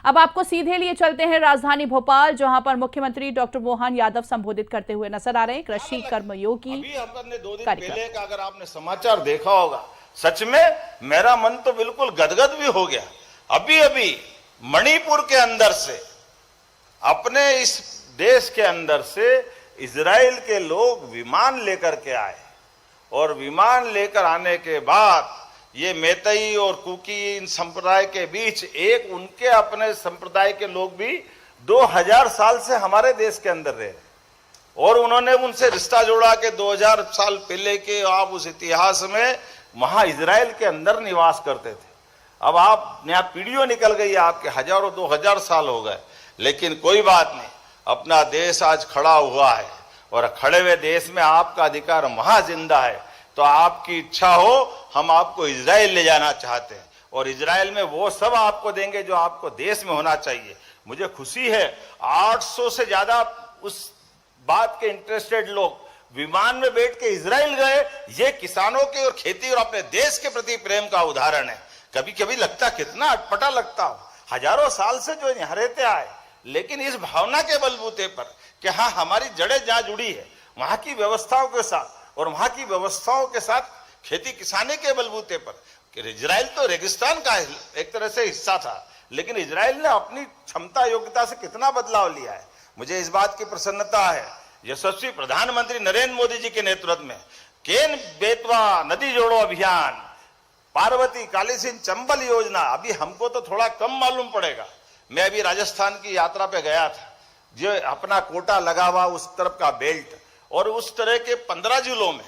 अब आपको सीधे लिए चलते हैं राजधानी भोपाल, जहां पर मुख्यमंत्री डॉक्टर मोहन यादव संबोधित करते हुए नजर आ रहे हैं। कृषि कर्मयोगी अभी हमने 2 दिन पहले का अगर आपने समाचार देखा होगा, सच में मेरा मन तो बिल्कुल गदगद भी हो गया। अभी अभी मणिपुर के अंदर से, अपने इस देश के अंदर से इजराइल के लोग विमान लेकर के आए और विमान लेकर आने के बाद ये मैतई और कुकी इन संप्रदाय के बीच एक उनके अपने संप्रदाय के लोग भी 2000 साल से हमारे देश के अंदर रहे और उन्होंने उनसे रिश्ता जोड़ा कि 2000 साल पहले के आप उस इतिहास में वहां इजराइल के अंदर निवास करते थे। अब आप नया पीढ़ियों निकल गई, आपके हजारों 2000 साल हो गए, लेकिन कोई बात नहीं, अपना देश आज खड़ा हुआ है और खड़े हुए देश में आपका अधिकार वहां जिंदा है। तो आपकी इच्छा हो, हम आपको इजराइल ले जाना चाहते हैं और इजराइल में वो सब आपको देंगे जो आपको देश में होना चाहिए। मुझे खुशी है 800 से ज्यादा उस बात के इंटरेस्टेड लोग विमान में बैठ के इजराइल गए। ये किसानों के और खेती और अपने देश के प्रति प्रेम का उदाहरण है। कभी कभी लगता कितना अटपटा लगता हो, हजारों साल से जो यहाँ रहते आए, लेकिन इस भावना के बलबूते पर कि हाँ हमारी जड़ें जहाँ जुड़ी है वहां की व्यवस्थाओं के साथ और वहां की व्यवस्थाओं के साथ खेती किसानी के बलबूते पर, कि इजराइल तो रेगिस्तान का एक तरह से हिस्सा था, लेकिन इजराइल ने अपनी क्षमता योग्यता से कितना बदलाव लिया है। मुझे इस बात की प्रसन्नता है, यशस्वी प्रधानमंत्री नरेंद्र मोदी जी के नेतृत्व में केन बेतवा नदी जोड़ो अभियान, पार्वती कालीसिंध चंबल योजना, अभी हमको तो थोड़ा कम मालूम पड़ेगा। मैं अभी राजस्थान की यात्रा पे गया था, जो अपना कोटा लगा हुआ उस तरफ का बेल्ट, और उस तरह के 15 जिलों में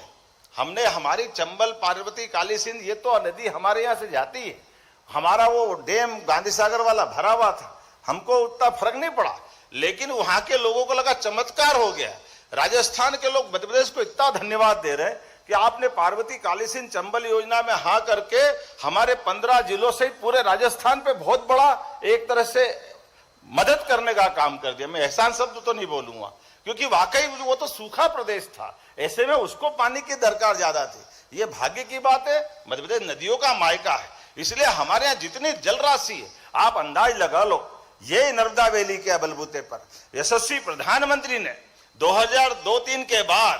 हमने हमारी चंबल पार्वती कालीसिंध, ये तो नदी हमारे यहाँ से जाती है, हमारा वो डैम गांधी सागर वाला भरा हुआ था, हमको उतना फर्क नहीं पड़ा, लेकिन वहां के लोगों को लगा चमत्कार हो गया। राजस्थान के लोग मध्य प्रदेश को इतना धन्यवाद दे रहे हैं कि आपने पार्वती कालीसिंध चंबल योजना में हाँ करके हमारे 15 जिलों से पूरे राजस्थान पे बहुत बड़ा एक तरह से मदद करने का काम कर दिया। मैं एहसान शब्द तो नहीं बोलूंगा, क्योंकि वाकई वो तो सूखा प्रदेश था, ऐसे में उसको पानी की दरकार ज्यादा थी। ये भाग्य की बात है, मध्य प्रदेश नदियों का मायका है, इसलिए हमारे यहाँ जितनी जल राशि है आप अंदाज लगा लो, ये नर्मदा वैली के बलबूते पर यशस्वी प्रधानमंत्री ने 2002-3 के बाद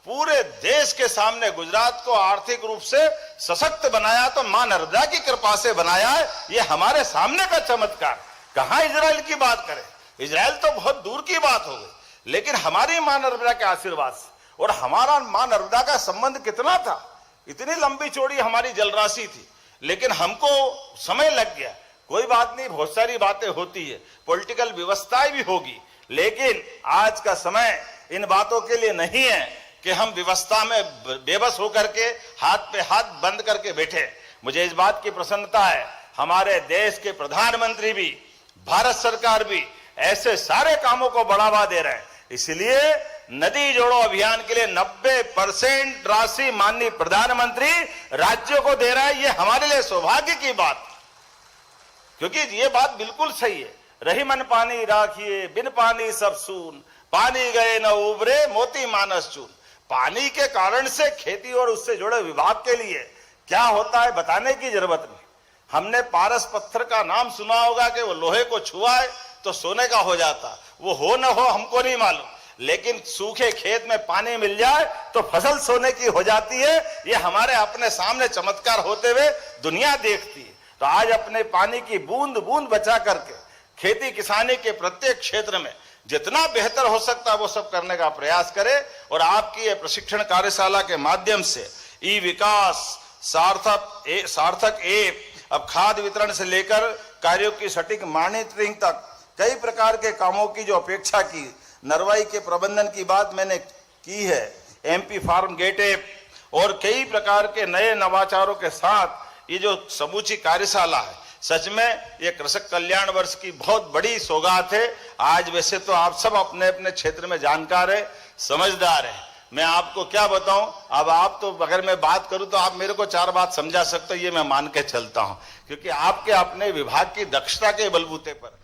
पूरे देश के सामने गुजरात को आर्थिक रूप से सशक्त बनाया, तो मां नर्मदा की कृपा से बनाया है। ये हमारे सामने का चमत्कार। कहां इजराइल की बात करें, इजराइल तो बहुत दूर की बात हो गई, लेकिन हमारी मां नर्मदा के आशीर्वाद से, और हमारा मां नर्मदा का संबंध कितना था, इतनी लंबी चौड़ी हमारी जलराशि थी, लेकिन हमको समय लग गया। कोई बात नहीं, बहुत सारी बातें होती है, पॉलिटिकल व्यवस्थाएं भी होगी, लेकिन आज का समय इन बातों के लिए नहीं है कि हम व्यवस्था में बेबस होकर के हाथ पे हाथ बंद करके बैठे। मुझे इस बात की प्रसन्नता है, हमारे देश के प्रधानमंत्री भी, भारत सरकार भी ऐसे सारे कामों को बढ़ावा दे रहे हैं। इसलिए नदी जोड़ो अभियान के लिए 90% राशि माननीय प्रधानमंत्री राज्यों को दे रहा है। ये हमारे लिए सौभाग्य की बात, क्योंकि ये बात बिल्कुल सही है। रही मन पानी राखिए, बिन पानी सब सून, पानी गए न उबरे, मोती मानस चून। पानी के कारण से खेती और उससे जुड़े विभाग के लिए क्या होता है बताने की जरूरत नहीं। हमने पारस पत्थर का नाम सुना होगा कि वो लोहे को छुआए तो सोने का हो जाता, वो हो न हो हमको नहीं मालूम, लेकिन सूखे खेत में पानी मिल जाए तो फसल सोने की हो जाती है। ये हमारे अपने सामने चमत्कार होते हुए दुनिया देखती है। तो आज अपने पानी की बूंद बूंद बचा करके खेती किसानी के प्रत्येक क्षेत्र में जितना बेहतर हो सकता है वो सब करने का प्रयास करें। और आपकी ये प्रशिक्षण कार्यशाला के माध्यम से ई विकास, सार्थक ऐप, अब खाद वितरण से लेकर कार्यों की सटीक मॉनिटरिंग तक कई प्रकार के कामों की जो अपेक्षा की, नरवाई के प्रबंधन की बात मैंने की है, एमपी फार्म गेट ऐप और कई प्रकार के नए नवाचारों के साथ ये जो समूची कार्यशाला है, सच में ये कृषक कल्याण वर्ष की बहुत बड़ी सौगात है। आज वैसे तो आप सब अपने अपने क्षेत्र में जानकार है, समझदार है, मैं आपको क्या बताऊं। अब आप तो अगर मैं बात करूं तो आप मेरे को 4 बात समझा सकते हो, ये मैं मान के चलता हूं, क्योंकि आपके अपने विभाग की दक्षता के बलबूते पर